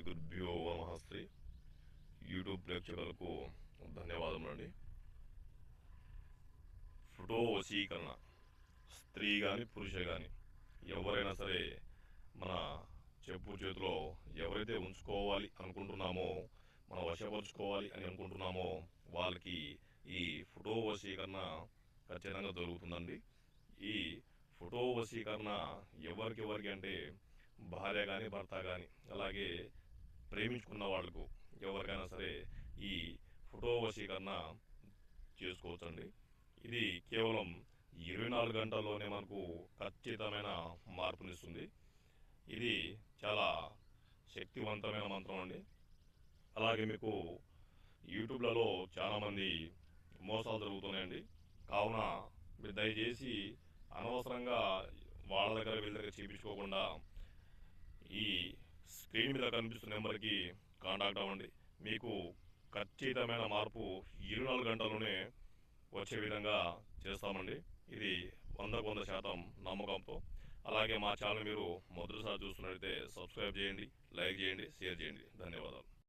గురుభ్యో నమః. శ్రీ యూట్యూబ్ ప్రేక్షకులకు ధన్యవాదములండి. ఫోటో వశీకరణ స్త్రీ కానీ పురుష కానీ ఎవరైనా సరే మన చెప్పు చేతిలో ఎవరైతే ఉంచుకోవాలి అనుకుంటున్నామో, మనం వశపరుచుకోవాలి అని అనుకుంటున్నామో వాళ్ళకి ఈ ఫోటో వశీకరణ ఖచ్చితంగా జరుగుతుందండి. ఈ ఫోటో వశీకరణ ఎవరికి అంటే భార్య కానీ భర్త కానీ అలాగే ప్రేమించుకున్న వాళ్ళకు ఎవరికైనా సరే ఈ ఫోటో వశీకరణ చేసుకోవచ్చండి. ఇది కేవలం 24 గంటల్లోనే మనకు ఖచ్చితమైన మార్పునిస్తుంది. ఇది చాలా శక్తివంతమైన మంత్రం అండి. అలాగే మీకు యూట్యూబ్లలో చాలామంది మోసాలు జరుగుతున్నాయండి. కావున మీరు దయచేసి అనవసరంగా వాళ్ళ దగ్గర వీళ్ళ దగ్గర చేయించుకోకుండా ఈ స్క్రీన్ మీద కనిపిస్తున్న నెంబర్కి కాంటాక్ట్ అవ్వండి. మీకు ఖచ్చితమైన మార్పు 24 గంటల్లోనే వచ్చే విధంగా చేస్తామండి. ఇది 100% నమ్మకంతో. అలాగే మా ఛానల్ మీరు మొదటిసారి చూస్తున్నట్లయితే సబ్స్క్రైబ్ చేయండి, లైక్ చేయండి, షేర్ చేయండి. ధన్యవాదాలు.